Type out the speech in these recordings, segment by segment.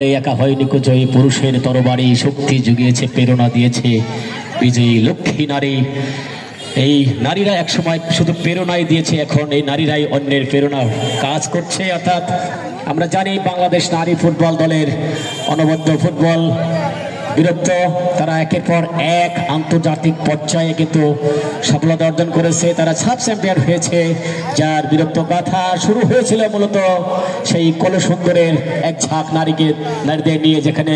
একা হয়নি জয়ী পুরুষের তরবারি শক্তি জুগিয়েছে প্রেরণা দিয়েছে বিজয়ী লক্ষ্মী নারী। এই নারীরা একসময় শুধু প্রেরণাই দিয়েছে, এখন এই নারীরাই অন্যের প্রেরণা কাজ করছে। অর্থাৎ আমরা জানি বাংলাদেশ নারী ফুটবল দলের অনবদ্য ফুটবল বীরত্ব, তারা একের পর এক আন্তর্জাতিক পর্যায়ে কিন্তু সফলতা অর্জন করেছে। তারা সাব চ্যাম্পিয়ন হয়েছে, যার বীরত্ব গাথা শুরু হয়েছিল মূলত সেই কলসুন্দরের এক ঝাঁক নারীদের নিয়ে, যেখানে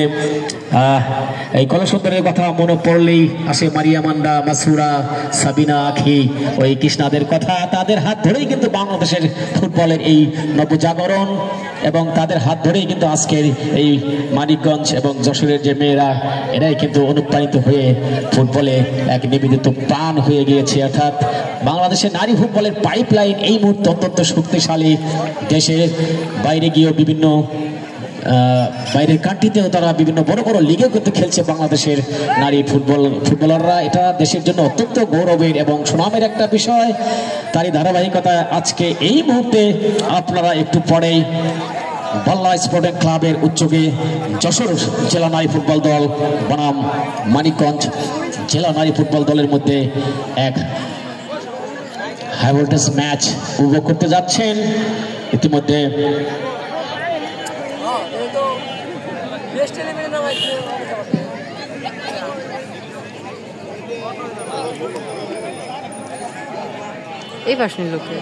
এই কলসুন্দরের কথা মনে পড়লেই আসে মারিয়া মান্ডা, মাসুরা, সাবিনা আখি, ওই কৃষ্ণাদের কথা। তাদের হাত ধরেই কিন্তু বাংলাদেশের ফুটবলের এই নবজাগরণ, এবং তাদের হাত ধরেই কিন্তু আজকের এই মানিকগঞ্জ এবং যশোরের যে মেয়েরা, এরাই কিন্তু অনুপ্রাণিত হয়ে ফুটবলে এক নিবেদিত প্রাণ হয়ে গিয়েছে। অর্থাৎ বাংলাদেশের নারী ফুটবলের পাইপলাইন এই মুহূর্তে অত্যন্ত শক্তিশালী। দেশের বাইরে গিয়েও বিভিন্ন বাইরের কান্ট্রিতেও তারা বিভিন্ন বড় বড় লিগেও কিন্তু খেলছে বাংলাদেশের নারী ফুটবলাররা। এটা দেশের জন্য অত্যন্ত গৌরবের এবং সুনামের একটা বিষয়। তারই ধারাবাহিকতা আজকে এই মুহূর্তে আপনারা একটু পরেই বাল্লা স্পোর্টিং ক্লাবের উদ্যোগে যশোর জেলা নারী ফুটবল দল বনাম মানিকগঞ্জ জেলা নারী ফুটবল দলের মধ্যে এক হাই ভোল্টেজ ম্যাচ উপভোগ করতে যাচ্ছেন। ইতিমধ্যে এই ভাষণের লোকে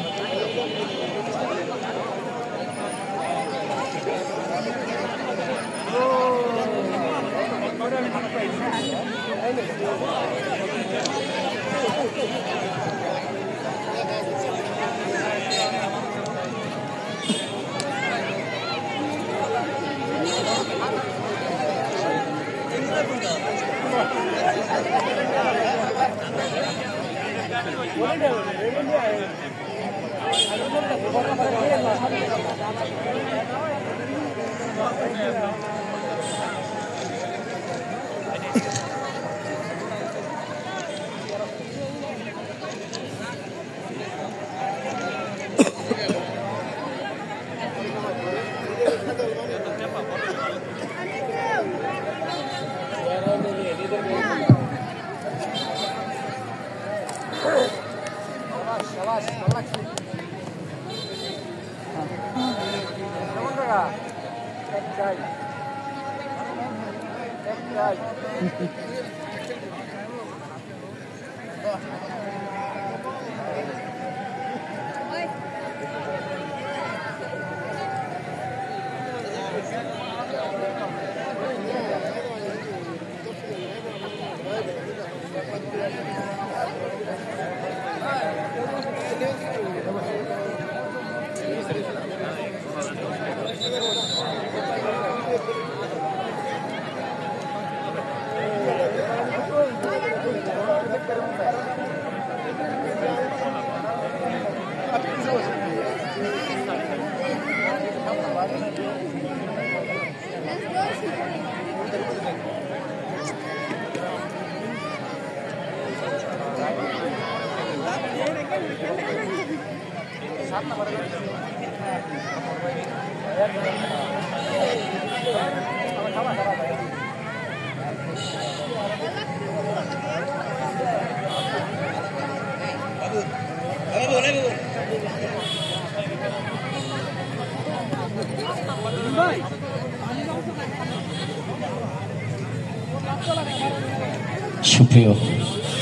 সুপ্রিয়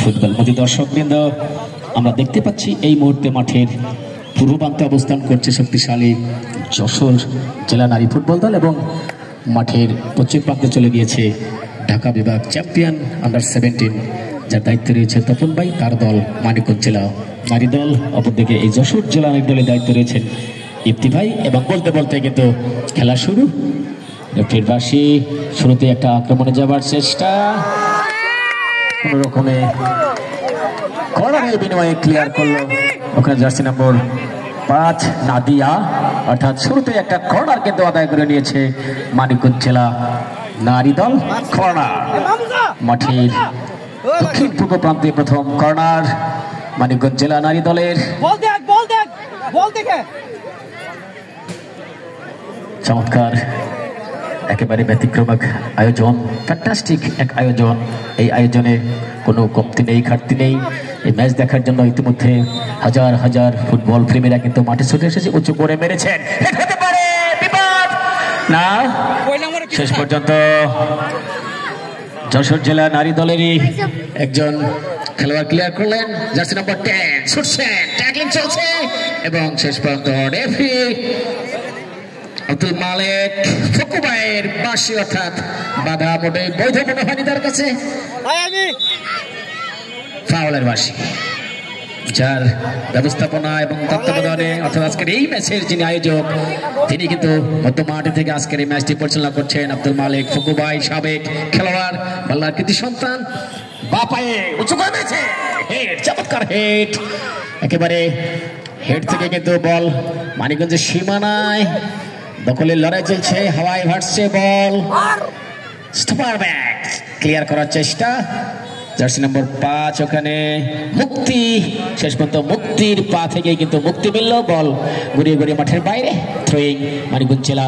ফুটবলমোদী দর্শকবৃন্দ, আমরা দেখতে পাচ্ছি এই মুহূর্তে মাঠের পূর্ব প্রান্তে অবস্থান করছে শক্তিশালী যশোর জেলা নারী ফুটবল দল, এবং মাঠের পশ্চিম প্রান্তে চলে গিয়েছে ঢাকা বিভাগ চ্যাম্পিয়ন আন্ডার-17, যার দায়িত্বে রয়েছে তপন ভাই, তার দল মানিকগঞ্জ জেলা নারী দল। অপরদিকে এই যশোর জেলা নারী দলের দায়িত্বে রয়েছেন ইপ্তি ভাই। এবং বলতে বলতে কিন্তু খেলা শুরু। ফিরবাসী শুরুতে একটা আক্রমণে যাবার চেষ্টা, কোন রকমে কর্নারের বিনিময়ে ক্লিয়ার করলো ওখানে জার্সি নম্বর 5 নাদিয়া। অর্থাৎ শুরুতে একটা কর্নার কিন্তু আদায় করে নিয়েছে মানিকগঞ্জ জেলা নারী দল। কর্নার মাঠের দক্ষিণ পূর্ব প্রান্তে প্রথম কর্নার মানিকগঞ্জ জেলা নারী দলের। চমৎকার একেবারে ব্যতিক্রম এক আয়োজন, ফ্যান্টাস্টিক এক আয়োজন। এই আয়োজনে কোনো কমতি নেই, ঘাটতি নেই। এই ম্যাচ দেখার জন্য ইতিমধ্যে হাজার হাজার ফুটবল প্রেমীরা কিন্তু মাঠে ছুটে এসেছে, উঁচু করে মেরেছেন। হতে পারে বিপদ না, শেষ পর্যন্ত যশোর জেলা নারী দলেরই একজন খেলোয়াড় ক্লিয়ার করলেন। জার্সি নম্বর 10 ছুটছেন, ট্যাকলিং চলছে এবং শেষ পর্যন্ত রেফারি আব্দুল মালিক ফকু ভাইয়ের বাঁশি অর্থাৎ বাধা মোটেই বৈধ মনে হয়নি তার কাছে, ফাউলের বাঁশি। যার ব্যবস্থাপনা এবং তত্ত্বাবধানে অর্থাৎ আজকের এই ম্যাচের যিনি আয়োজক তিনি কিন্তু মধ্য মাঠে থেকে আজকের এই ম্যাচটি পরিচালনা করছেন আব্দুল মালিক ফকু ভাই, সাবেক খেলোয়াড়, বাংলার কৃতি সন্তান। বাপায়ে উঁচু করে দিয়েছে, হেড, চমৎকার হেড, একেবারে হেড থেকে কিন্তু বল মানিকগঞ্জের সীমানায় দখলের লড়াই চলছে, হাওয়ায় ভাসছে বল, সুপার ব্যাক ক্লিয়ার করার চেষ্টা। জার্সি নম্বর 5 ওখানে মুক্তি, শেষ পর্যন্ত মুক্তির পা থেকে কিন্তু মুক্তি মিলল, বল ঘুরিয়ে ঘুরিয়ে মাঠের বাইরে, থ্রোয়িং মানিকগঞ্জ জেলা।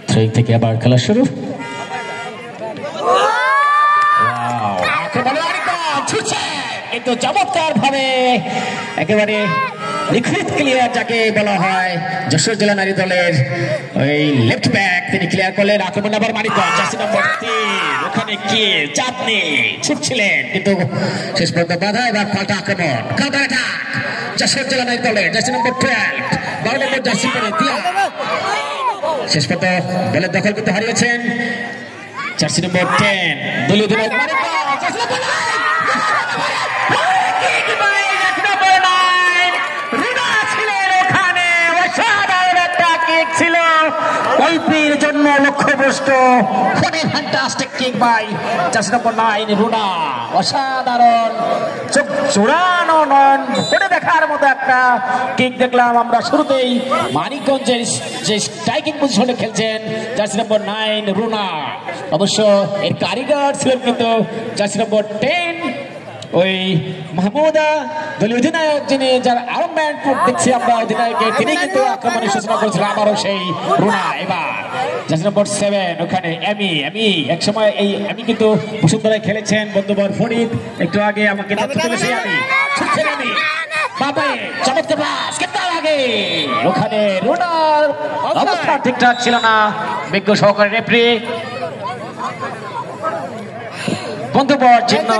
থ্রোয়িং থেকে আবার খেলা শুরু। কিন্তু চমৎকার ভাবে একেবারে নিখুঁত ক্লিয়ার যাকে বলা হয় যশোর জেলা নারী দলের ওই লেফট ব্যাক তিনি ক্লিয়ার করলেন। আক্রমণ আবার মানিকগঞ্জ, জার্সি নম্বর 3 ওখানে কি চাপ নেই, ছুটছিলেন কিন্তু শেষ পর্যন্ত বাধা। এবার পাল্টা আক্রমণ, কাউন্টার অ্যাটাক যশোর জেলা নারী দলের জার্সি নম্বর 12 12 নম্বর জার্সি করে দিয়া শেষ পর্যন্ত বলের দখল কিন্তু হারিয়েছেন জার্সি নম্বর 10 দলীয় দলের ছিল অল্পের জন্য লক্ষ্যভ্রষ্ট। Fantastic kick by jersey number 9 Runa, অসাধারণ চোখ জোড়ানো নন ধরে দেখার মতো একটা কিক দেখলাম আমরা শুরুতেই। মানিকগঞ্জের যে স্ট্রাইকিং পজিশনে খেলছেন জার্সি নম্বর 9 রুনা, অবশ্য এর কারিগর ছিলেন কিন্তু জার্সি নম্বর 10 ওই মাহমুদা, দলীয় অধিনায়ক যিনি যার আর্মব্যান্ড দেখছি আমরা অধিনায়কের, তিনি কিন্তু আক্রমণের সূচনা করেছিলেন আবারও সেই রুনা। এবার জার্সি নম্বর 7 ওখানে এমি এক সময় এই এমি কিন্তু বসুন্ধরায় খেলেছেন, বন্ধুবর ফরিদ একটু আগে আমাকে তথ্য তুলেছে। আমি বাবাই চমৎকার পাস, তার আগে ওখানে রুনার অবস্থা ঠিকঠাক ছিল না, বিজ্ঞ সহকারী রেফারি বন্ধুবর চিহ্ন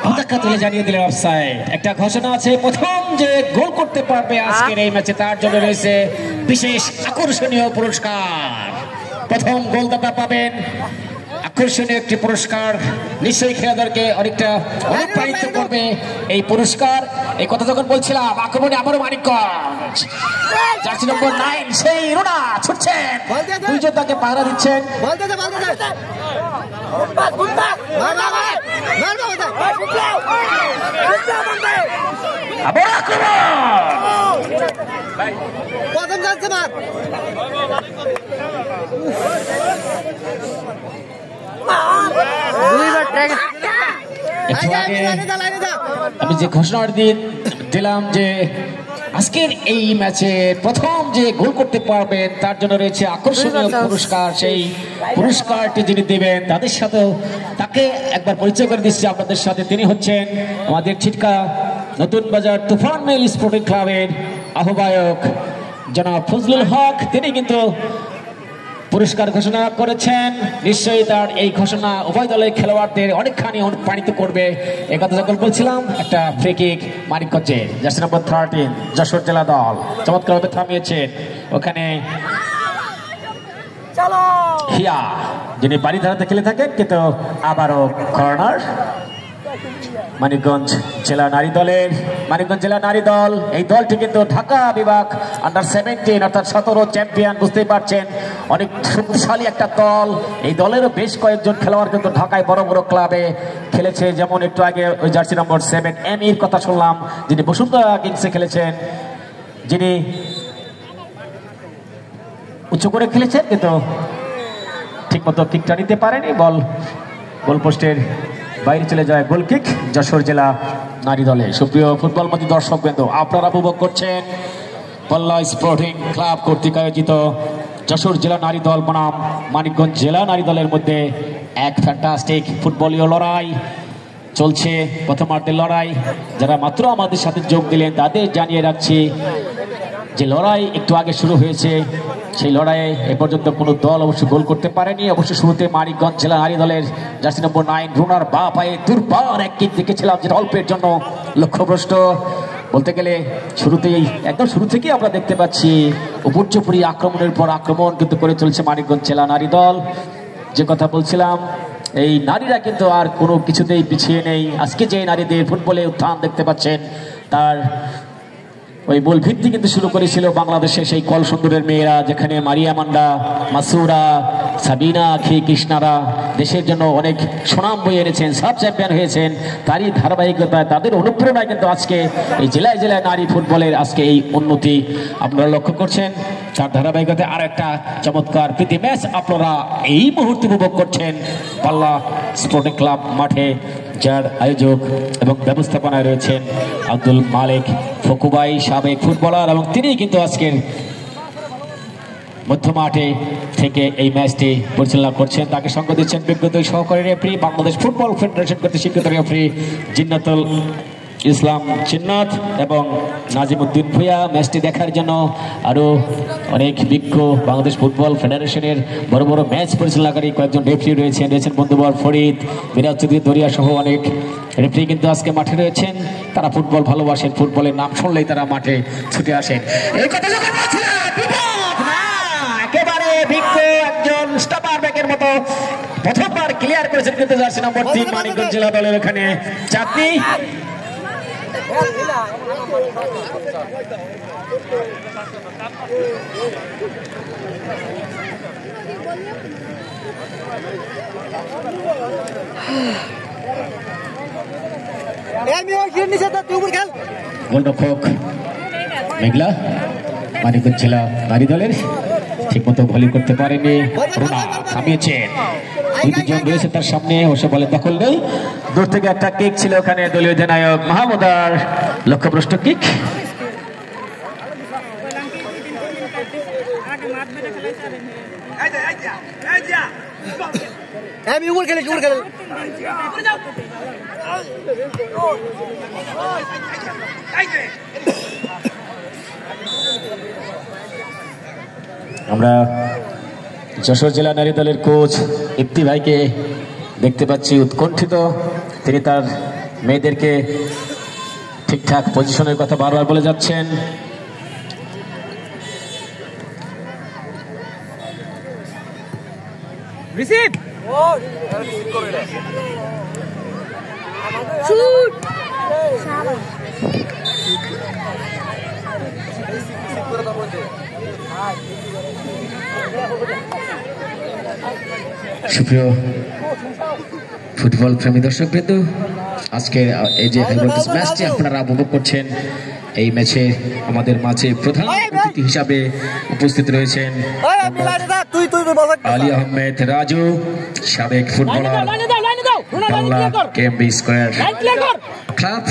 পতাকা তুলে জানিয়ে দিলেন অফসাইড। একটা ঘোষণা আছে, প্রথম যে গোল করতে পারবে আজকের এই ম্যাচে তার জন্য রয়েছে বিশেষ আকর্ষণীয় পুরস্কার। প্রথম গোলদাতা পাবেন আকর্ষণীয় একটি পুরস্কার, নিশ্চয়ই খেলোয়াড়দেরকে অনেকটা অনুপ্রাণিত করবে এই পুরস্কার। এই কথা যখন বলছিলাম, আক্রমণে আবারও মানিকগঞ্জ, জার্সি নম্বর 9 সেই রুনা ছুটছেন, দুইজন তাকে পাহারা দিচ্ছেন। আবার আক্রমণ যাচ্ছে মার, আমি যে ঘোষণা দিলাম যে আজকের এই ম্যাচে প্রথম যে গোল করতে পারবেন তার জন্য রয়েছে আকর্ষণীয় পুরস্কার। সেই পুরস্কারটি যিনি দেবেন তাদের সাথেও তাকে একবার পরিচয় করে দিচ্ছি আপনাদের সাথে। তিনি হচ্ছেন আমাদের ছিটকা নতুন বাজার তুফান মেল স্পোর্টিং ক্লাবের আহ্বায়ক জনাব ফজলুল হক। তিনি কিন্তু পুরস্কার ঘোষণা করেছেন, নিশ্চয়ই তার এই ঘোষণা উভয় দলের খেলোয়াড়দের অনেকখানি অনুপ্রাণিত করবে। এই কথা যখন বলছিলাম, একটা ফ্রি কিক মানিকগঞ্জের জার্সি নম্বর 13 যশোর জেলা দল চমৎকারভাবে থামিয়েছেন। ওখানে হিয়া যিনি বাড়ি ধারাতে খেলে থাকেন, কিন্তু আবারও কর্নার মানিকগঞ্জ জেলা নারী দলের। মানিকগঞ্জ জেলা নারী দল, এই দলটি কিন্তু ঢাকা বিভাগ আন্ডার 17 অর্থাৎ 17 চ্যাম্পিয়ন, বুঝতেই পারছেন অনেক শক্তিশালী একটা দল। এই দলেরও বেশ কয়েকজন খেলোয়াড় কিন্তু ঢাকায় বড় বড় ক্লাবে খেলেছে, যেমন একটু আগে ওই জার্সি নম্বর 7 এমির কথা শুনলাম, যিনি বসুন্ধরা কিংসে খেলেছেন, যিনি উচ্চ করে খেলেছেন কিন্তু ঠিকমতো কিকটা নিতে পারেনি, বল গোলপোস্টের বাইরে চলে যায়। গোল কিক যশোর জেলা নারী দলে। সুপ্রিয় ফুটবল মধ্যে দর্শক বৃন্দ, আপনারা উপভোগ করছেন পল্লা স্পোর্টিং ক্লাব কর্তৃক আয়োজিত যশোর জেলা নারী দল বনাম মানিকগঞ্জ জেলা নারী দলের মধ্যে এক ফ্যান্টাস্টিক ফুটবলীয় লড়াই চলছে। প্রথমার্ধের লড়াই। যারা মাত্র আমাদের সাথে যোগ দিলেন তাদের জানিয়ে রাখছি যে লড়াই একটু আগে শুরু হয়েছে। সেই লড়াইয়ে এ পর্যন্ত কোনো দল অবশ্য গোল করতে পারেনি। অবশ্য শুরুতে মানিকগঞ্জ জেলা নারী দলের জার্সি নম্বর 9 রুনার বা পায়ে দুর্বার এক কিক দেখেছিলাম, যেটা অল্পের জন্য লক্ষ্যভ্রষ্ট। বলতে গেলে শুরুতেই একদম শুরু থেকেই আমরা দেখতে পাচ্ছি উপর্যুপরি আক্রমণের পর আক্রমণ কিন্তু করে চলছে মানিকগঞ্জ জেলা নারী দল। যে কথা বলছিলাম, এই নারীরা কিন্তু আর কোনো কিছুতেই পিছিয়ে নেই। আজকে যে নারীদের ফুটবলে উত্থান দেখতে পাচ্ছেন তার ওই মূল ভিত্তি কিন্তু শুরু করেছিল বাংলাদেশের সেই কলসুন্দরের মেয়েরা, যেখানে মারিয়া মান্ডা, মাসুরা, সাবিনা, আখি, কৃষ্ণারা দেশের জন্য অনেক সুনাম বয়ে এনেছেন, সাব চ্যাম্পিয়ন হয়েছেন। তারই ধারাবাহিকতায় তাদের অনুপ্রেরণায় কিন্তু আজকে এই জেলায় জেলায় নারী ফুটবলের আজকে এই উন্নতি আপনারা লক্ষ্য করছেন। তার ধারাবাহিকতায় আর একটা চমৎকার প্রীতি ম্যাচ আপনারা এই মুহূর্তে উপভোগ করছেন পাল্লা স্পোর্টিং ক্লাব মাঠে, যার আয়োজক এবং ব্যবস্থাপনায় রয়েছেন আব্দুল মালিক ফকুবাই, সাবেক ফুটবলার, এবং তিনি কিন্তু আজকের মধ্য মাঠে থেকে এই ম্যাচটি পরিচালনা করছেন। তাকে সঙ্গ দিচ্ছেন বিজ্ঞত সহকারী রেফারি, বাংলাদেশ ফুটবল ফেডারেশন কর্তৃক স্বীকৃত রেফারি জিন্নাতুল ইসলাম চিন্নাত এবং নাজিমুদ্দিন ভুঁইয়া। ম্যাচটি দেখার জন্য আরও অনেক বিজ্ঞ বাংলাদেশ ফুটবল ফেডারেশনের বড় বড় ম্যাচ পরিচালনাকারী কয়েকজন রেফারি রয়েছেন বন্ধুবর ফরিদ, মিরাজ চৌধুরী, দরিয়া সহ অনেক রেফারি কিন্তু আজকে মাঠে রয়েছেন। তারা ফুটবল ভালোবাসেন, ফুটবলের নাম শুনলেই তারা মাঠে ছুটে আসেন। এই কথা যখন একেবারে বিজ্ঞ একজন স্টপার ব্যাকের মতো প্রথমবার ক্লিয়ার করেছেন কিন্তু জার্সি নম্বর 3 মানিকগঞ্জ জেলা দলের এখানে চাঁদনি। গোলরক্ষক মেঘলা মানিকগঞ্জ জেলা নারী দলের ঠিকমতো ভলি করতে পারেনি, থামিয়েছেন। দুজন রয়েছে তার সামনে, অবশ্য বলে দখল নেই। দূর থেকে একটা কিক ছিল ওখানে, দলীয় অধিনায়ক মাহমুদার লক্ষ্যভ্রষ্ট কিক। আমরা যশোর জেলা নারী দলের কোচ ইপ্তি ভাইকে দেখতে পাচ্ছি উৎকণ্ঠিত। তিনি তার মেয়েদেরকে ঠিকঠাক পজিশনের কথা বারবার বলে যাচ্ছেন। সুপ্রিয় ফুটবল প্রেমী দর্শক বৃন্দ, আজকের এই যে ম্যাচটি আপনারা উপভোগ করছেন, এই ম্যাচে আমাদের মাঝে প্রধান অতিথি হিসাবে উপস্থিত রয়েছেন আলী আহমেদ রাজু, সাবেক ফুটবলার বাংলা কেএমবি স্কয়ার ক্লাব।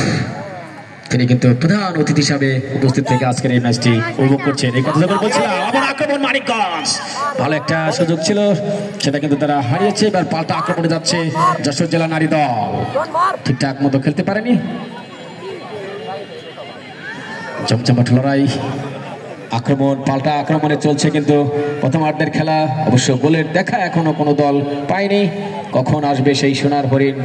তিনি কিন্তু প্রধান অতিথি হিসাবে উপস্থিত থেকে আজকের এই ম্যাচটি উপভোগ করছেন। এই কথা যখন বলছিলাম, আবার আক্রমণ মানিকগঞ্জ, ভালো একটা সুযোগ ছিল, সেটা কিন্তু তারা হারিয়েছে। এবার পাল্টা আক্রমণে যাচ্ছে যশোর জেলা নারী দল, ঠিকঠাক মতো খেলতে পারেনি। জমজমাট লড়াই, আক্রমণ পাল্টা আক্রমণে চলছে কিন্তু প্রথমার্ধের খেলা। অবশ্য গোলের দেখা এখনো কোনো দল পায়নি। কখন আসবে সেই সোনার হরিণ,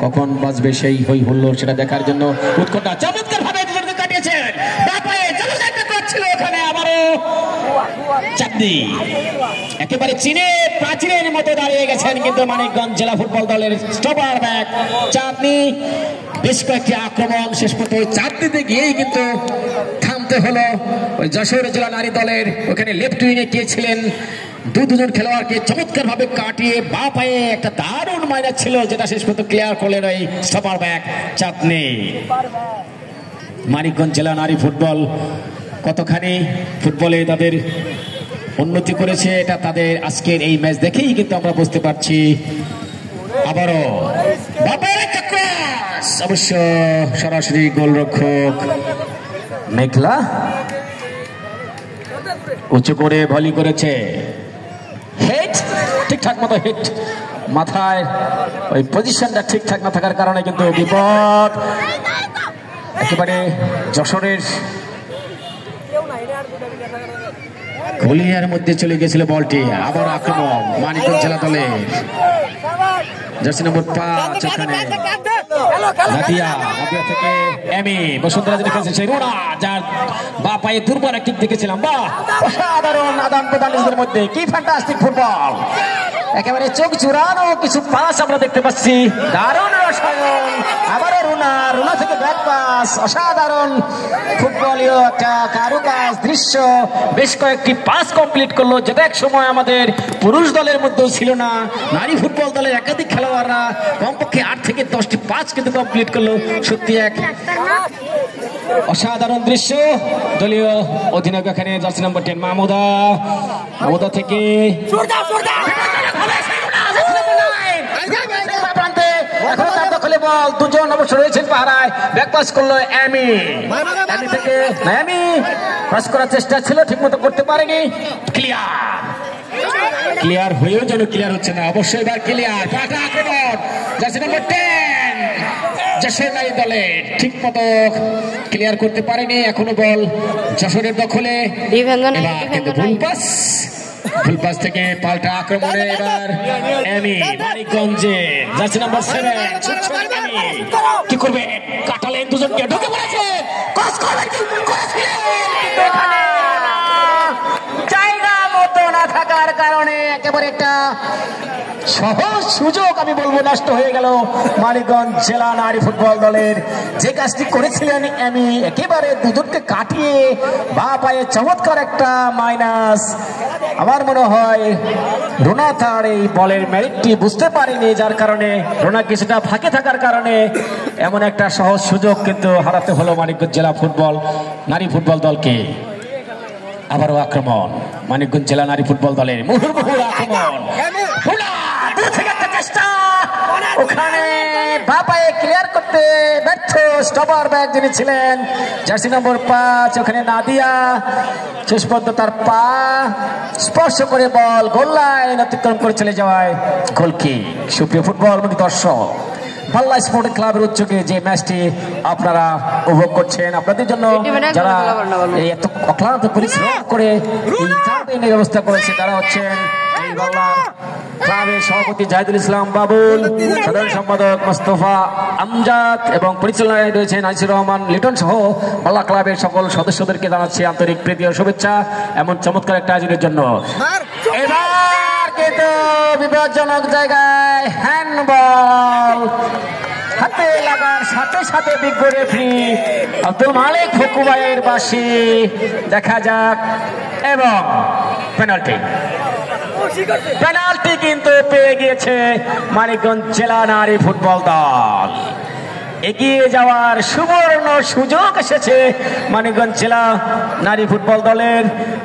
কখন বাজবে সেই হই হুল্লোড়, সেটা দেখার জন্য উৎকণ্ঠা। চমৎকার ভাবে কাটিয়েছেন, ওখানে আবারও চাঁদনি একেবারে চীনে প্রাচীরের মতো দাঁড়িয়ে গেছেন কিন্তু মানিকগঞ্জ জেলা ফুটবল দলের স্টপার ব্যাক চাঁদনি। বেশ কয়েকটি আক্রমণ শেষ পর্যন্ত চাঁদনিতে গিয়েই কিন্তু থামতে হলো। ওই যশোর জেলা নারী দলের ওখানে লেফট উইংয়ে গিয়েছিলেন দুজন খেলোয়াড়কে চমৎকার ভাবে কাটিয়ে বা পায়ে একটা দারুণ মাইনাস ছিল, যেটা শেষ পর্যন্ত ক্লিয়ার করলেন ওই স্টপার ব্যাক চাঁদনি। মানিকগঞ্জ জেলা নারী ফুটবল কতখানি ফুটবলে তাদের উন্নতি করেছে, এটা তাদের আজকের এই ম্যাচ দেখেই কিন্তু আমরা বুঝতে পারছি। আবারও অবশ্য সরাসরি গোলরক্ষক মেঘলা উঁচু করে ভলি করেছে, হেড ঠিকঠাক মতো হেড, মাথায় ওই পজিশনটা ঠিকঠাক না থাকার কারণে কিন্তু বিপদ। একেবারে যশোরের গলিয়ার মধ্যে চলে গেছিল বলটি। আবার আক্রমণ মানিকগঞ্জ জেলা দলে, জার্সি নম্বর 5 ওখানে নাদিয়া থেকে এমি বসুন্ধরা যেটা খেলছে সেই রুনা, যার বা পায়ে দুর্বল কিক দেখেছিলাম। বাহ, অসাধারণ আদান প্রদান নিজেদের মধ্যে, কি ফ্যান্টাস্টিক ফুটবল, একেবারে চোখ জুড়ানো কিছু পাস আমরা দেখতে পাচ্ছি। দারুণ রসায়ন, আবারও রুনা থেকে ব্যাক পাস, অসাধারণ ফুটবলীয় একটা কারুকাজ দৃশ্য। বেশ কয়েকটি পাস কমপ্লিট করলো, যেটা এক সময় আমাদের পুরুষ দলের মধ্যেও ছিল না। নারী ফুটবল দলের একাধিক খেলোয়াড়রা কমপক্ষে 8 থেকে 10টি পাস কিন্তু কমপ্লিট করলো। সত্যি এক অসাধারণ দৃশ্য। দলীয় অধিনায়ক এখানে জার্সি নম্বর 10 মাহমুদা থেকে বল, দুজন অবশ্য রয়েছেন পাহারায়, ব্যাক পাস করলো এমি থেকে নায়ামি, পাস করার চেষ্টা ছিল, ঠিক মতো করতে পারেনি। ক্লিয়ার হয়েও যেন ক্লিয়ার হচ্ছে না। অবশ্যই এবার ক্লিয়ার, পাল্টা আক্রমণ জার্সি নম্বর 10 যশোর নারী দলে ঠিক মতো ক্লিয়ার করতে পারেনি। এখনো বল যশোরের দখলে, ফুল পাস থেকে পাল্টা আক্রমণে এবার এমি মানিকগঞ্জে জার্সি নাম্বার 7 কি করবে, কাটালেন দুজনকে, ঢুকে পড়েছে, জায়গা মতো না থাকার কারণে একেবারে একটা সহজ সুযোগ আমি বলবো নষ্ট হয়ে গেল মানিকগঞ্জ জেলা নারী ফুটবল দলের। যে কাজটি করেছিলেন আমি, একেবারে দুজনকে কাটিয়ে বা পায়ে চমৎকার একটা মাইনাস। আমার মনে হয় রুনা তার এই বলের মেরিটটি বুঝতে পারেনি, যার কারণে রুনা কিছুটা ফাঁকে থাকার কারণে এমন একটা সহজ সুযোগ কিন্তু হারাতে হলো মানিকগঞ্জ জেলা নারী ফুটবল দলকে। আবারও আক্রমণ মানিকগঞ্জ জেলা নারী ফুটবল দলের, মুহুর্মুহুর আক্রমণ, ওখানে বাপায়ে ক্লিয়ার করতে ব্যর্থ স্টপার ব্যাক যিনি ছিলেন জার্সি নম্বর 5 ওখানে নাদিয়া, শেষ পর্যন্ত তার পা স্পর্শ করে বল গোল লাইন অতিক্রম করে চলে যাওয়ায় গোলকিক। সুপ্রিয় ফুটবল দর্শক, পাল্লা স্পোর্টিং ক্লাবের উদ্যোগে যে ম্যাচটি আপনারা উপভোগ করছেন, আপনাদের জন্য যারা এই এত অক্লান্ত পরিশ্রম করে এই ব্যবস্থা করেছে তারা হচ্ছেন এই পাল্লা ক্লাবের সভাপতি জাহিদুল ইসলাম বাবুল, সাধারণ সম্পাদক মোস্তফা আমজাদ এবং পরিচালনায় রয়েছেন আইসুর রহমান লিটন সহ পাল্লা ক্লাবের সকল সদস্যদেরকে জানাচ্ছি আন্তরিক প্রীতি ও শুভেচ্ছা এমন চমৎকার একটা আয়োজনের জন্য। এবার কিন্তু বিপজ্জনক জায়গায় হ্যান্ডবল, হাতে লাগার সাথে সাথে বিজ্ঞ রেফারি আব্দুল মালিক ফকুবাইয়ের বাঁশি, দেখা যাক, এবং পেনাল্টি কিন্তু পেয়ে গিয়েছে মানিকগঞ্জ জেলা নারী ফুটবল দল। এগিয়ে যাওয়ার সুবর্ণ সুযোগ এসেছে মানিকগঞ্জ জেলা নারী ফুটবল দলের।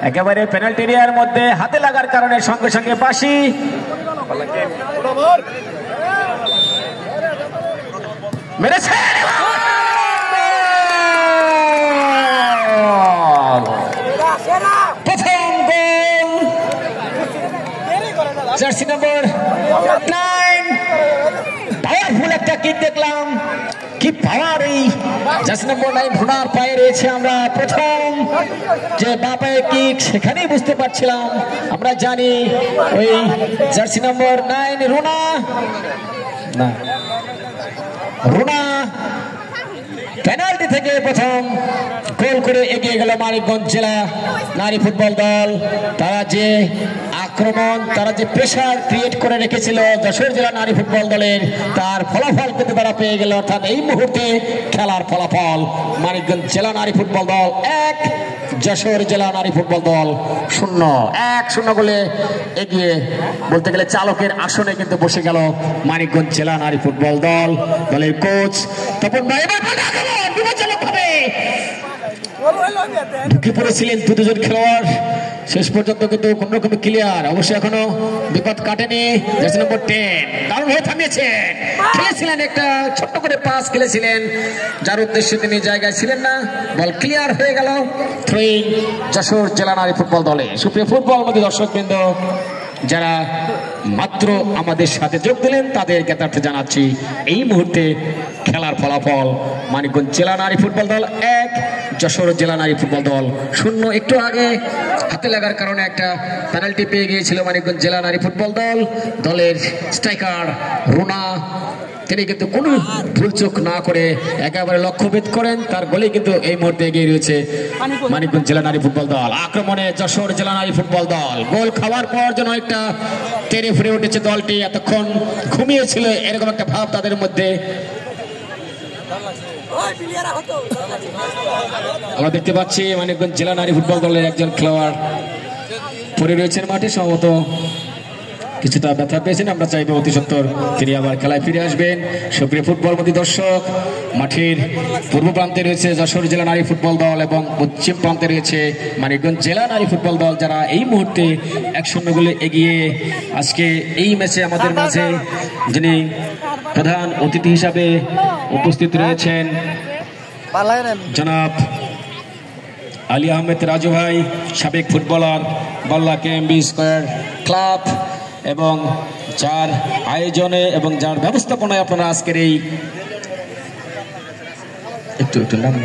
একেবারে পেনাল্টি এরিয়ার মধ্যে হাতে লাগার কারণে সঙ্গে সঙ্গে বাঁশি মেরেছে। প্রথম গোল জার্সি নম্বর 9, পাওয়ারফুল একটা কিক দেখলাম, কি পাওয়ার এই জার্সি নম্বর 9 ভুনার পায়ে রয়েছে। আমরা প্রথম যে বা পায়ে কিক সেখানেই বুঝতে পারছিলাম, আমরা জানি ওই জার্সি নম্বর 9 রুনা পেনাল্টি থেকে প্রথম গোল করে এগিয়ে গেল মানিকগঞ্জ জেলা নারী ফুটবল দল। তারা যে আক্রমণ, তারা যে প্রেসার ক্রিয়েট করে রেখেছিল যশোর জেলা নারী ফুটবল দলের, তার ফলাফল কিন্তু তারা পেয়ে গেল। অর্থাৎ এই মুহূর্তে খেলার ফলাফল মানিকগঞ্জ জেলা নারী ফুটবল দল 1, যশোর জেলা নারী ফুটবল দল 0। 1-0 গোলে এগিয়ে, বলতে গেলে চালকের আসনে কিন্তু বসে গেল মানিকগঞ্জ জেলা নারী ফুটবল দল। দলের কোচ তপন ভাই ঢুকে পড়েছিলেন দুজন খেলোয়াড়, শেষ পর্যন্ত কিন্তু কোন রকম ক্লিয়ার, অবশ্যই এখনো বিপদ কাটেনি। জার্সি নম্বর 10 দারুণ হয়ে থামিয়েছে, খেলেছিলেন একটা ছোট্ট করে পাস খেলেছিলেন, যার উদ্দেশ্যে তিনি জায়গায় ছিলেন না। বল ক্লিয়ার হয়ে গেল, থ্রোইং যশোর জেলা নারী ফুটবল দলে। সুপ্রিয় ফুটবল মধ্যে দর্শকবৃন্দ যারা মাত্র আমাদের সাথে যোগ দিলেন তাদের জ্ঞাতার্থে জানাচ্ছি এই মুহূর্তে খেলার ফলাফল মানিকগঞ্জ জেলা নারী ফুটবল দল 1, যশোর জেলা নারী ফুটবল দল 0। একটু আগে হাতে লাগার কারণে একটা পেনাল্টি পেয়ে গিয়েছিল মানিকগঞ্জ জেলা নারী ফুটবল দল। দলের স্ট্রাইকার রুনা তিনি কিন্তু কোনো ভুলচোক না করে একেবারে লক্ষ্যভেদ করেন, তার গোলে কিন্তু এই মুহূর্তে এগিয়ে রয়েছে মানিকগঞ্জ জেলা নারী ফুটবল দল। আক্রমণে যশোর জেলা নারী ফুটবল দল গোল খাওয়ার পর যেন একটা তেরে ফুরে উঠেছে দলটি, এতক্ষণ ঘুমিয়েছিল এরকম একটা ভাব তাদের মধ্যে। আমরা দেখতে পাচ্ছি মানিকগঞ্জ জেলা নারী ফুটবল দলের একজন খেলোয়াড় পড়ে রয়েছেন মাঠে, সম্ভবত কিছুটা ব্যথা পেয়েছেন। আমরা চাইবো অতি সত্বর তিনি আবার খেলায় ফিরে আসবেন। সক্রিয় ফুটবল প্রতি দর্শক, মাঠের পূর্ব প্রান্তে রয়েছে যশোর জেলা নারী ফুটবল দল এবং পশ্চিম প্রান্তে রয়েছে মানিকগঞ্জ জেলা নারী ফুটবল দল, যারা এই মুহূর্তে 1-0 গোলে এগিয়ে। আজকে এই ম্যাচে আমাদের মাঝে যিনি প্রধান অতিথি হিসাবে উপস্থিত রয়েছেন জনাব আলী আহমেদ রাজু ভাই, সাবেক ফুটবলার, বল্লা কেএমবি স্কয়ার ক্লাব, এবং যার আয়োজনে এবং যার ব্যবস্থাপনায় আপনারা আজকের এই একটু নাম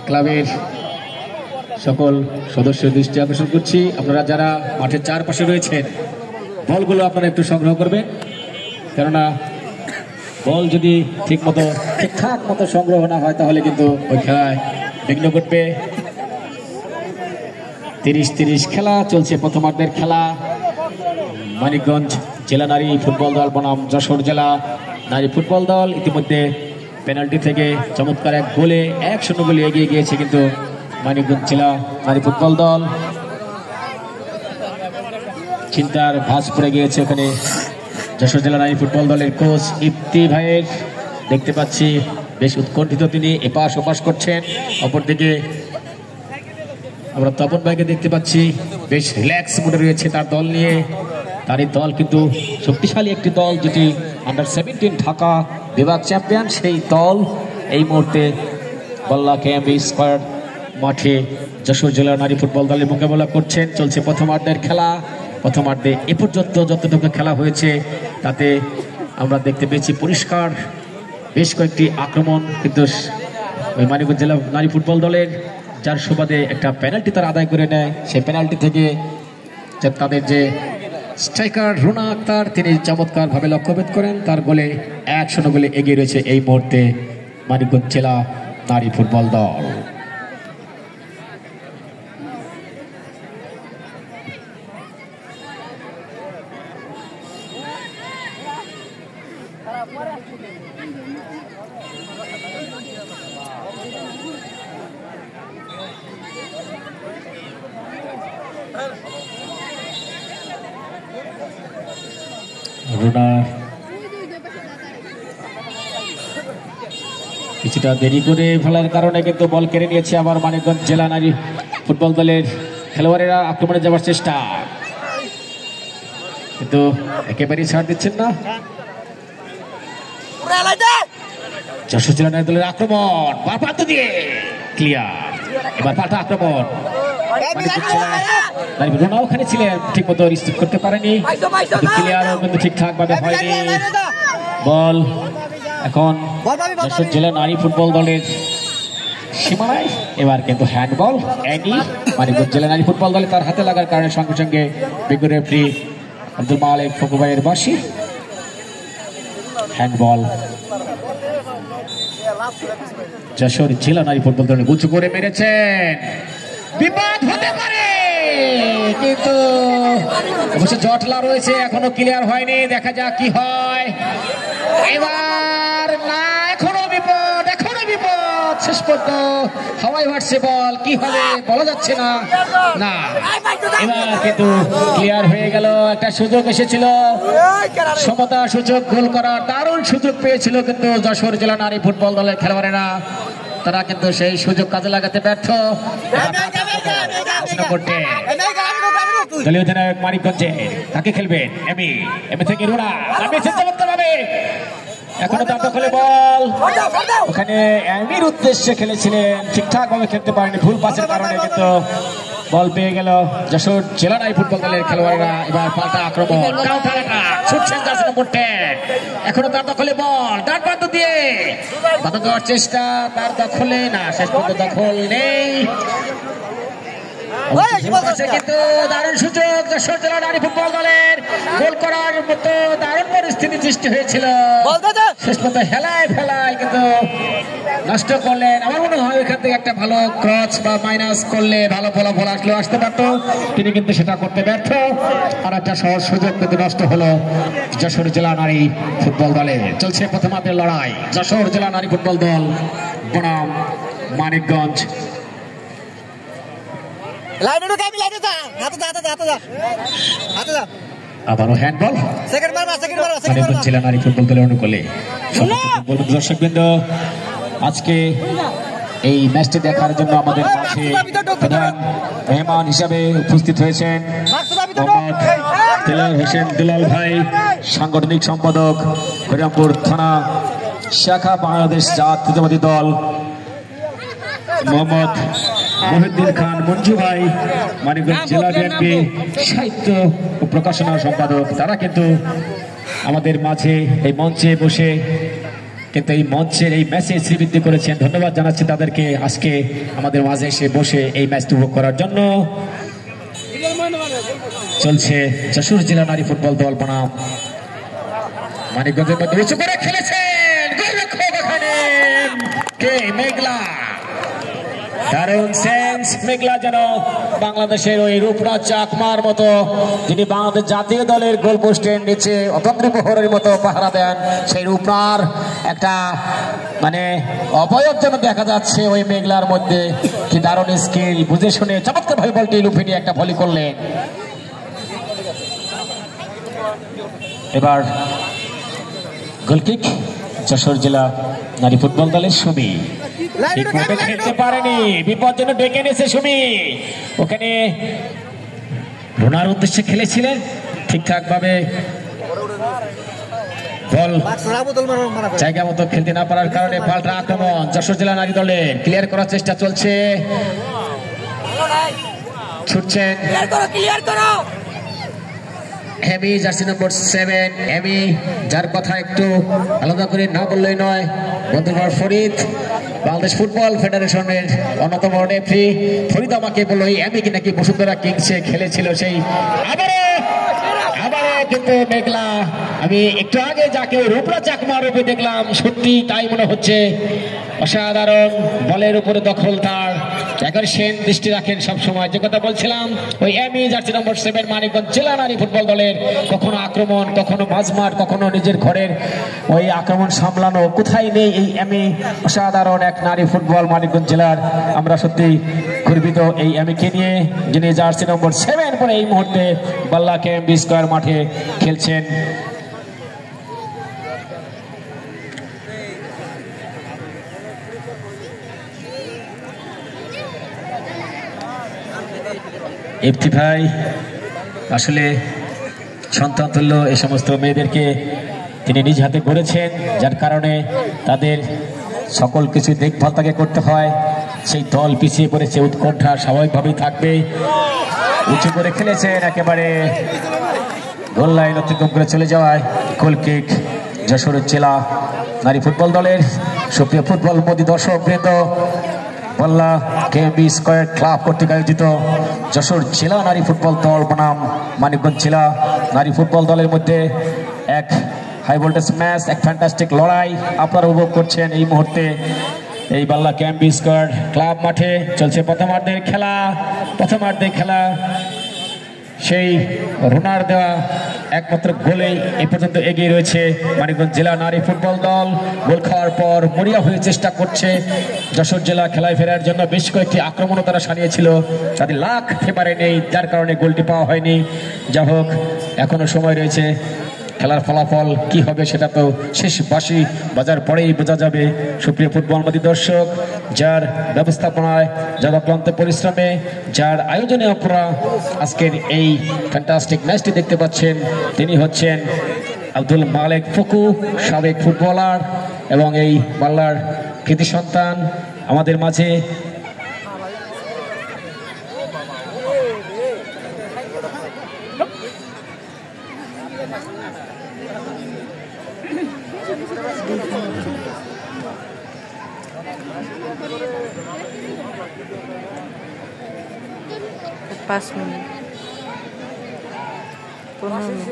ক্লাবের সকল সদস্যের দৃষ্টি আকর্ষণ করছি, আপনারা যারা মাঠের চারপাশে রয়েছেন বলগুলো আপনারা একটু সংগ্রহ করবেন, কেননা বল যদি ঠিকঠাক মতো সংগ্রহ না হয় তাহলে কিন্তু ওই খেলায় বিঘ্ন ঘটবে। 30-30 খেলা চলছে, প্রথমার্ধের খেলা। মানিকগঞ্জ জেলা নারী ফুটবল দল বনাম যশোর জেলা নারী ফুটবল দল ইতিমধ্যে পেনাল্টি থেকে চমৎকার এক গোলে 1-0 গোলে এগিয়ে গিয়েছে কিন্তু মানিকগঞ্জ জেলা নারী ফুটবল দল। চিন্তার ভাঁজ পড়ে গিয়েছে ওখানে যশোর জেলা নারী ফুটবল দলের কোচ ইফতি ভাইয়ের, দেখতে পাচ্ছি বেশ উৎকণ্ঠিত, তিনি এপাশ ওপাশ করছেন। অপরদিকে আমরা তপন ভাইকে দেখতে পাচ্ছি বেশ রিল্যাক্স মুডে রয়েছে তার দল নিয়ে। তার এই দল কিন্তু শক্তিশালী একটি দল, যেটি আন্ডার-17 ঢাকা বিভাগ চ্যাম্পিয়ন, সেই দল এই মুহূর্তে বল্লা কেএমবি স্কয়ার মাঠে যশোর জেলা নারী ফুটবল দলের মোকাবেলা করছেন। চলছে প্রথমার্ধের খেলা। প্রথমার্ধে এ পর্যন্ত যতটুকু খেলা হয়েছে তাতে আমরা দেখতে পেয়েছি পরিষ্কার বেশ কয়েকটি আক্রমণ কিন্তু ওই মানিকগঞ্জ জেলা নারী ফুটবল দলের, যার সুবাদে একটা পেনাল্টি তারা আদায় করে নেয়। সেই পেনাল্টি থেকে তাদের যে স্ট্রাইকার রুনা আক্তার তিনি চমৎকারভাবে লক্ষ্যভেদ করেন, তার গোলে 1-0 গোলে এগিয়ে রয়েছে এই মুহূর্তে মানিকগঞ্জ জেলা নারী ফুটবল দল। কিছুটা দেরি করে ফেলার কারণে কিন্তু বল কেড়ে নিয়েছে আবার মানিকগঞ্জ জেলা নারী ফুটবল দলের খেলোয়াড়েরা। আক্রমণে যাওয়ার চেষ্টা কিন্তু একেবারেই ছাড় দিচ্ছেন না যশোর জেলা নারী দলের আক্রমণ, বারবার তো দিয়ে ক্লিয়ার। এবার পাল্টা আক্রমণ, রুনা ওখানে ছিলেন, ঠিক মতো রিসিভ করতে পারেনি, ক্লিয়ারও কিন্তু ঠিকঠাক ভাবে হয়নি। বল এখন যশোর জেলা নারী ফুটবল দলের সীমানায়, এবার কিন্তু হ্যান্ডবল একই মানিকগঞ্জ জেলা নারী ফুটবল দলে তার হাতে লাগার কারণে সঙ্গে সঙ্গে বিজ্ঞ রেফারি আব্দুল মালিক ফকু ভাইয়ের বাসী হ্যান্ডবল। যশোর জেলা নারী ফুটবল দলে উঁচু করে মেরেছেন, বিপদ হতে পারে কিন্তু অবশ্য জটলা রয়েছে, এখনো ক্লিয়ার হয়নি, দেখা যাক কি হয়। এবার না, এখনো বিপদ শেষ পর্যন্ত হাওয়ায় ভাসছে বল, কি হবে বলা যাচ্ছে না। না, এবার কিন্তু ক্লিয়ার হয়ে গেল। একটা সুযোগ এসেছিল, সমতা সুযোগ, গোল করার দারুণ সুযোগ পেয়েছিল, কিন্তু যশোর জেলা নারী ফুটবল দলের খেলোয়াড়েরা তারা কিন্তু সেই সুযোগ কাজে লাগাতে ব্যর্থ। দলীয় অধিনায়ক মানিকগঞ্জে তাকে খেলবেন এমি, এমি থেকে রুনা এখনো তার দখলে বল, ওখানে এমির উদ্দেশ্যে খেলেছিলেন, ঠিকঠাক ভাবে খেলতে পারেনি, ভুল পাসের কারণে কিন্তু বল পেয়ে গেল যশোর জেলা নারী ফুটবল দলের খেলোয়াড়রা। এবার পাল্টা আক্রমণ, ছুটছেন জার্সি নম্বর 10, এখনো তার দখলে বল, ডান প্রান্ত দিয়ে বাধা দেওয়ার চেষ্টা, তার দখলে না, শেষ পর্যন্ত দখল নেই। কিন্তু দারুণ সুযোগ যশোর জেলা নারী ফুটবল দলের, গোল করার মতো দারুণ পরিস্থিতি সৃষ্টি হয়েছিল, শেষ পর্যন্ত হেলায় ফেলায় কিন্তু নষ্ট করলেন। আমার মনে হয় এখান থেকে একটা ভালো ক্রস বা মাইনাস করলে ভালো ফলাফল আসতে পারত, তিনি কিন্তু সেটা করতে ব্যর্থ। আর একটা সহজ সুযোগ কিন্তু নষ্ট হলো যশোর জেলা নারী ফুটবল দলে। চলছে প্রথমার্ধের লড়াই, যশোর জেলা নারী ফুটবল দল বনাম মানিকগঞ্জ। আবারও হ্যান্ডবল জেলা নারী ফুটবল দলের অনুকূলে। দর্শকবৃন্দ, আজকে এই ম্যাচটি দেখার জন্য আমাদের মাঝে প্রধান মেহমান হিসাবে উপস্থিত হয়েছেন মোহাম্মদ দেলোয়ার হোসেন দুলাল ভাই, সাংগঠনিক সম্পাদক হরিরামপুর থানা শাখা বাংলাদেশ জাতীয়তাবাদী দল, মোহাম্মদ মহিউদ্দিন খান মঞ্জু ভাই, মানিকগঞ্জ জেলা বিএনপি সাহিত্য ও প্রকাশনা সম্পাদক। তারা কিন্তু আমাদের মাঝে এই মঞ্চে বসে কিন্তু এই মঞ্চের এই ম্যাচে শ্রীবৃদ্ধি করেছেন। ধন্যবাদ জানাচ্ছি তাদেরকে আজকে আমাদের মাঝে এসে বসে এই ম্যাচটি উপভোগ করার জন্য। চলছে যশোর জেলা নারী ফুটবল দল বনাম মানিকগঞ্জের মধ্যে উঁচু করে খেলেছেন গোলরক্ষক ওখানে কে মেঘলা, দারুণ সেন্স। মেঘলা যেন বাংলাদেশের ওই রূপরাজ চাকমার মতো, যিনি বাংলাদেশ জাতীয় দলের গোল পোস্টের নিচে অতন্ত্র প্রহরের মতো পাহারা দেন, সেই রূপনার একটা মানে অবয়ব যেন দেখা যাচ্ছে ওই মেঘলার মধ্যে। কি দারুণ স্কিল, বুঝে শুনে চমৎকার ভাবে বলটি লুফে নিয়ে একটা ভলি করলেন। এবার গোলকিক যশোর জেলা নারী ফুটবল দলের সুমি, খেলতে পারেনি, বিপদ যেন ডেকে এনেছে সুমি। ওখানে রুনার উদ্দেশ্যে খেলেছিলেন, ঠিকঠাক ভাবে বল জায়গা মতো খেলতে না পারার কারণে পাল্টা আক্রমণ যশোর জেলা নারী দলের। ক্লিয়ার করার চেষ্টা চলছে, ছুটছেন হেমি, জার্সি নম্বর 7 হেমি, যার কথা একটু আলাদা করে না বললেই নয়। বন্ধুবার ফরিদ, বাংলাদেশ ফুটবল ফেডারেশনের অন্যতম রেফারি ফরিদ আমাকে বললো এই হেমি কি নাকি বসুন্ধরা কিংসে খেলেছিল। সেই আবারও কিন্তু মেঘলা, আমি একটু আগে যাকে রূপরাজ চাকমা রূপে দেখলাম, সত্যি তাই মনে হচ্ছে। অসাধারণ বলের উপরে দখল তার, একবার সেন দৃষ্টি রাখেন সবসময়। যে কথা বলছিলাম, ওই এমি জার্সি নম্বর 7 মানিকগঞ্জ জেলা নারী ফুটবল দলের কখনো আক্রমণ, কখনো মাঝমাঠ, কখনো নিজের ঘরের ওই আক্রমণ সামলানো কোথায় নেই এই এমি। অসাধারণ এক নারী ফুটবল মানিকগঞ্জ জেলার, আমরা সত্যি গর্বিত এই এমিকে নিয়ে, যিনি জার্সি নম্বর 7 পরে এই মুহূর্তে বাল্লা কেএমবি স্কয়ার মাঠে খেলছেন। ইফতি ভাই আসলে সন্তান তুল্য এই সমস্ত মেয়েদেরকে তিনি নিজ হাতে গড়েছেন, যার কারণে তাদের সকল কিছু দেখভাল তাকে করতে হয়। সেই দল পিছিয়ে পড়েছে, উৎকণ্ঠা স্বাভাবিকভাবেই থাকবে। উঁচু করে খেলেছেন, একেবারে গোল লাইন অতিক্রম করে চলে যাওয়ায় গোল কিক যশোর জেলা নারী ফুটবল দলের। সুপ্রিয় ফুটবল মোদী দর্শক বৃন্দ, বল্লা কেএমবি স্কয়ার ক্লাব কর্তৃক আয়োজিত যশোর জেলা নারী ফুটবল দল বনাম মানিকগঞ্জ জেলা নারী ফুটবল দলের মধ্যে এক হাই ভোল্টেজ ম্যাচ, এক ফ্যান্টাস্টিক লড়াই আপনারা উপভোগ করছেন এই মুহূর্তে এই বাল্লা কেএমবি স্কয়ার ক্লাব মাঠে। চলছে প্রথমার্ধের খেলা। সেই রুনার দেওয়া একমাত্র গোলেই এ পর্যন্ত এগিয়ে রয়েছে মানিকগঞ্জ জেলা নারী ফুটবল দল। গোল খাওয়ার পর মরিয়া হয়ে চেষ্টা করছে যশোর জেলা খেলায় ফেরার জন্য। বেশ কয়েকটি আক্রমণও তারা সানিয়েছিল, তাদের লাখ ফেবারে নেই, যার কারণে গোলটি পাওয়া হয়নি। যা হোক, এখনো সময় রয়েছে। খেলার ফলাফল কি হবে সেটা তো শেষ বাঁশি বাজার পরেই বোঝা যাবে। সুপ্রিয় ফুটবলবাদী দর্শক, যার ব্যবস্থাপনায়, যার অক্লান্ত পরিশ্রমে, যার আয়োজনে আপনারা আজকের এই ফ্যান্টাস্টিক ম্যাচটি দেখতে পাচ্ছেন, তিনি হচ্ছেন আব্দুল মালেক ফুকু, সাবেক ফুটবলার এবং এই বাংলার কৃতি সন্তান আমাদের মাঝে। পাঁচ মিনিট 15 মিনিট।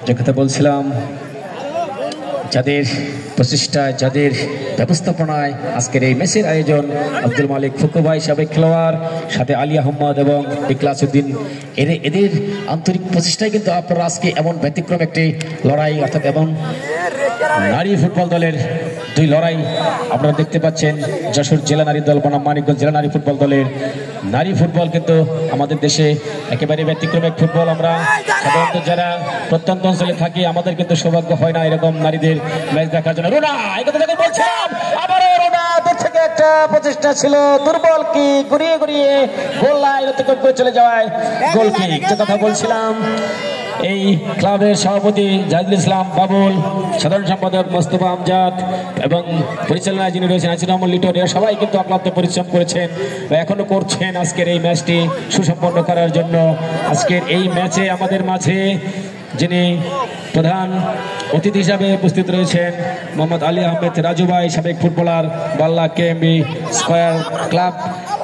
যে কথা বলছিলাম, যাদের প্রচেষ্টায়, যাদের ব্যবস্থাপনায় আজকের এই ম্যাচের আয়োজন, আব্দুল মালিক ফুকু ভাই সাবেক খেলোয়াড়, সাথে আলী আহমদ এবং ইখলাসউদ্দিন, এদের আন্তরিক প্রচেষ্টায় কিন্তু আপনারা আজকে এমন ব্যতিক্রম একটি লড়াই, অর্থাৎ এমন নারী ফুটবল দলের দুই লড়াই আপনারা দেখতে পাচ্ছেন। যশোর জেলা নারী দল বনাম মানিকগঞ্জ জেলা নারী ফুটবল দলের নারী ফুটবল কিন্তু আমাদের দেশে একেবারে ব্যতিক্রম এক ফুটবল। আমরা সাধারণত যারা প্রত্যন্ত অঞ্চলে থাকি, আমাদের কিন্তু সৌভাগ্য হয় না এরকম নারীদের ম্যাচ দেখার জন্য। রুনা, এই কথা যখন বলছিলাম, আবারও রুনা দূর থেকে একটা প্রচেষ্টা ছিল, দুর্বল কি ঘুরিয়ে ঘুরিয়ে গোল লাইন অতিক্রম করে চলে যাওয়ায় গোল কিক। যে কথা বলছিলাম, এই ক্লাবের সভাপতি জাহিদুল ইসলাম বাবুল, সাধারণ সম্পাদক মোস্তফা আমজাদ এবং পরিচালনায় যিনি রয়েছেন আসির রহমান লিটন, এরা সবাই কিন্তু অক্লান্ত পরিশ্রম করেছেন বা এখনো করছেন আজকের এই ম্যাচটি সুসম্পন্ন করার জন্য। আজকের এই ম্যাচে আমাদের মাঝে যিনি প্রধান অতিথি হিসাবে উপস্থিত রয়েছেন মোহাম্মদ আলী আহমেদ রাজু ভাই, সাবেক ফুটবলার, বাল্লা কেএমবি স্কয়ার ক্লাব,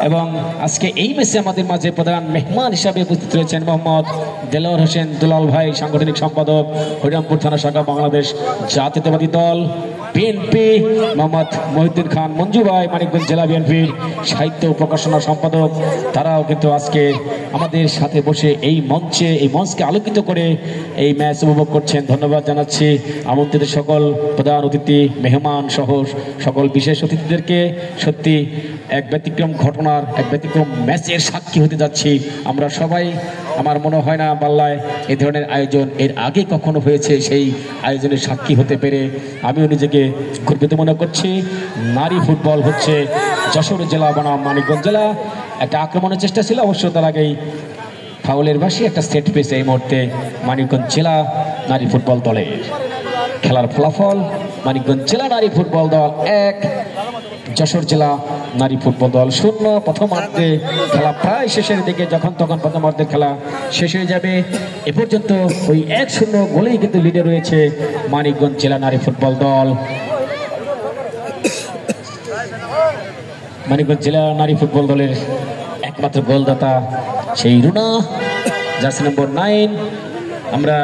এবং আজকে এই ম্যাচে আমাদের মাঝে প্রধান মেহমান হিসাবে উপস্থিত রয়েছেন মোহাম্মদ দেলোয়ার হোসেন দুলাল ভাই, সাংগঠনিক সম্পাদক, হরিরামপুর থানা শাখা বাংলাদেশ জাতীয়তাবাদী দল বিএনপি, মোহাম্মদ মহিউদ্দিন খান মঞ্জু ভাই, মানিকগঞ্জ জেলা বিএনপির সাহিত্য প্রকাশনা সম্পাদক। তারাও কিন্তু আজকে আমাদের সাথে বসে এই মঞ্চকে আলোকিত করে এই ম্যাচ উপভোগ করছেন। ধন্যবাদ জানাচ্ছি আমন্ত্রিত সকল প্রধান অতিথি, মেহমান সহ সকল বিশেষ অতিথিদেরকে। সত্যি এক ব্যতিক্রম ঘটনার, এক ব্যতিক্রম ম্যাচের সাক্ষী হতে যাচ্ছি আমরা সবাই। আমার মনে হয় না বাল্লায় এই ধরনের আয়োজন এর আগে কখনো হয়েছে। সেই আয়োজনের সাক্ষী হতে পেরে আমিও নিজেকে গর্বিত মনে করছি। নারী ফুটবল হচ্ছে যশোর জেলা বনাম মানিকগঞ্জ জেলা। একটা আক্রমণের চেষ্টা ছিল, অবশ্য তার আগেই ফাউলের বাসি একটা সেট পেয়েছে এই মুহূর্তে মানিকগঞ্জ জেলা নারী ফুটবল দলের। খেলার ফলাফল মানিকগঞ্জ জেলা নারী ফুটবল দল 1, যশোর জেলা নারী ফুটবল দল 0। প্রথমার্ধে খেলা প্রায় শেষের দিকে, যখন তখন প্রথমার্ধের খেলা শেষ হয়ে যাবে। এ পর্যন্ত ওই 1-0 গোলেই কিন্তু লিডে রয়েছে মানিকগঞ্জ জেলা নারী ফুটবল দল। মানিকগঞ্জ জেলা নারী ফুটবল দলের একমাত্র গোলদাতা সেই রুনা, জার্সি নম্বর 9। আমরা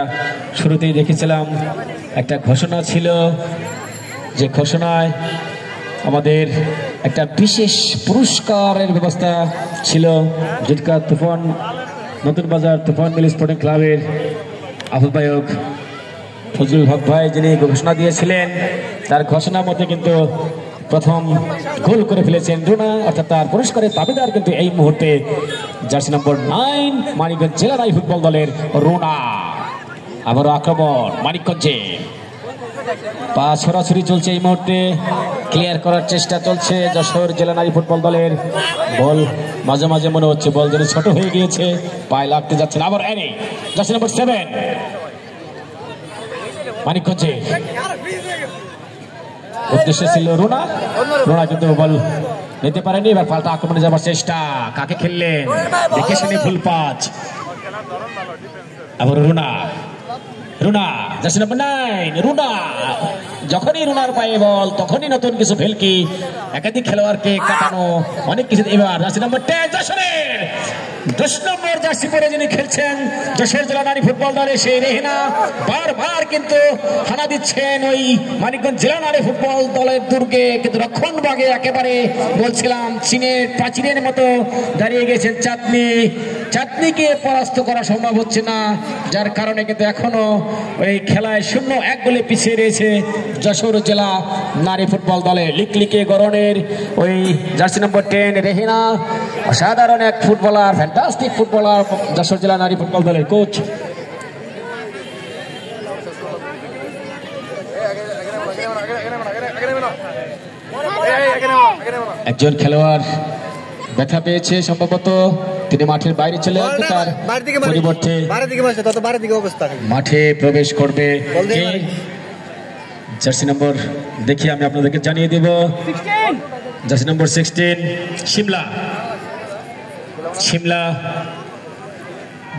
শুরুতেই দেখেছিলাম একটা ঘোষণা ছিল, যে ঘোষণায় আমাদের একটা বিশেষ পুরস্কারের ব্যবস্থা ছিল। যেটা তুফান নতুন বাজার তুফান মিল স্পোর্টিং ক্লাবের আহ্বায়ক ফজলুল হক ভাই যিনি ঘোষণা দিয়েছিলেন, তার ঘোষণার মধ্যে কিন্তু প্রথম গোল করে ফেলেছেন রুনা, অর্থাৎ তার পুরস্কারের দাবিদার কিন্তু এই মুহূর্তে জার্সি নম্বর 9 মানিকগঞ্জ জেলা নারী ফুটবল দলের রুনা। আবারও আক্রমণ মানিকগঞ্জে, পা ছড়াছড়ি চলছে এই মুহূর্তে, ক্লিয়ার করার চেষ্টা চলছে যশোর জেলা নারী ফুটবল দলের। বল মাঝে মাঝে মনে হচ্ছে বল যেন ছোট হয়ে গিয়েছে, পায়ে লাগতে যাচ্ছে। আবার এনে জার্সি নম্বর 7 মানিকগঞ্জে, উদ্দেশ্য ছিল রুনা কিন্তু বল নিতে পারেনি। এবার পাল্টা আক্রমণে যাবার চেষ্টা, কাকে খেললেন দেখে শুনে ফুল পাঁচ। আবার রুনা জার্সি নম্বর 9 রুনা যখনই রুনার পায়ে বল তখনই নতুন কিছু ভেলকি, একাধিক খেলোয়াড়কে কাটানো, অনেক কিছু। এবার জার্সি নম্বর 10 যশোরের 10 নম্বর জার্সি পরে যিনি খেলছেন যশোর জেলা নারী ফুটবল দলে সেই রেহেনা বারবার কিন্তু হানা দিচ্ছেন ওই মানিকগঞ্জ জেলা নারী ফুটবল দলের দুর্গে, কিন্তু রক্ষণভাগে একেবারে বলছিলাম চীনের প্রাচীরের মতো দাঁড়িয়ে গেছেন চাঁদনিকে পরাস্ত করা সম্ভব হচ্ছে না, যার কারণে কিন্তু এখনো ওই খেলায় 0-1 গোলে পিছিয়ে রয়েছে যশোর জেলা নারী ফুটবল দলে। লিকলিকে গরনের ওই জার্সি নম্বর 10 রেহেনা অসাধারণ এক ফুটবলার, ফ্যান্টাস্টিক ফুটবলার যশোর জেলা নারী ফুটবল দলের কোচ। একজন খেলোয়াড় ব্যথা পেয়েছে সম্ভবত, তিনি মাঠের বাইরে চলে আসবে, তার পরিবর্তে মাঠে প্রবেশ করবে জার্সি নম্বর, দেখি আমি আপনাদেরকে জানিয়ে দেব, জার্সি নম্বর 16 শিমলা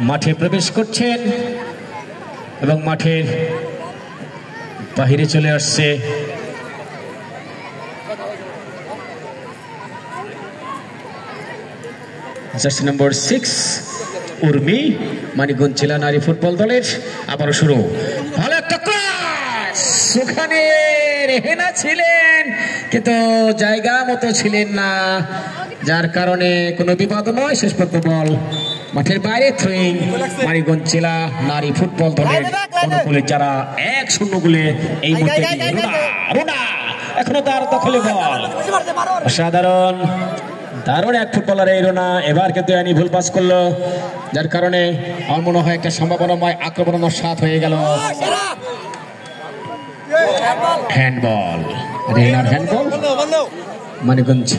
মাঠে প্রবেশ করছেন এবং মাঠের বাহিরে চলে আসছে। জার্সি নম্বর 6 উর্মি মানিকগঞ্জ জেলা নারী ফুটবল দলের। আবারও শুরু, ভালো একটা ক্রস, ওখানে রেহেনা ছিলেন কিন্তু জায়গা মতো ছিলেন না, যার কারণে কোনো বিপদ নয়, শেষ পর্যন্ত বল মাঠের বাইরে। থ্রোয়িং মানিকগঞ্জ জেলা নারী ফুটবল দলের অনুকূলে, যারা 1-0 গোলে এই মুহূর্তে রুনা এখনো তার দখলে বল। অসাধারণ দারুণ এক ফুটবলার এই রুনা, এবার কিন্তু এনি ভুল পাস করলো, যার কারণে আমার মনে হয় একটা সম্ভাবনাময় আক্রমণ নস্যাৎ হয়ে গেল। হ্যান্ডবল, রেনার হ্যান্ডবল মানিকগঞ্জ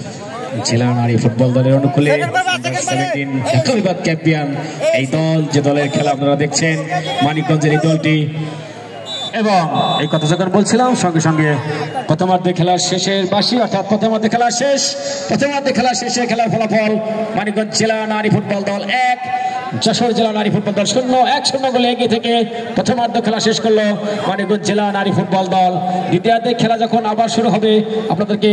জেলা নারী ফুটবল দলের অনুকূলে। 17 একবিভাগ চ্যাম্পিয়ন এই দল, যে দলের খেলা আপনারা দেখছেন মানিকগঞ্জের এই দলটি। এবং এই কথা যখন বলছিলাম সঙ্গে সঙ্গে প্রথমার্ধে খেলার শেষের বাসি, অর্থাৎ প্রথমার্ধে খেলার শেষে খেলার ফলাফল মানিকগঞ্জ জেলা নারী ফুটবল দল 1, যশোর জেলা নারী ফুটবল দল 0। 1-0 গোলে এগিয়ে থেকে প্রথমার্ধ খেলা শেষ করলো মানিকগঞ্জ জেলা নারী ফুটবল দল। দ্বিতীয়ার্ধে খেলা যখন আবার শুরু হবে আপনাদেরকে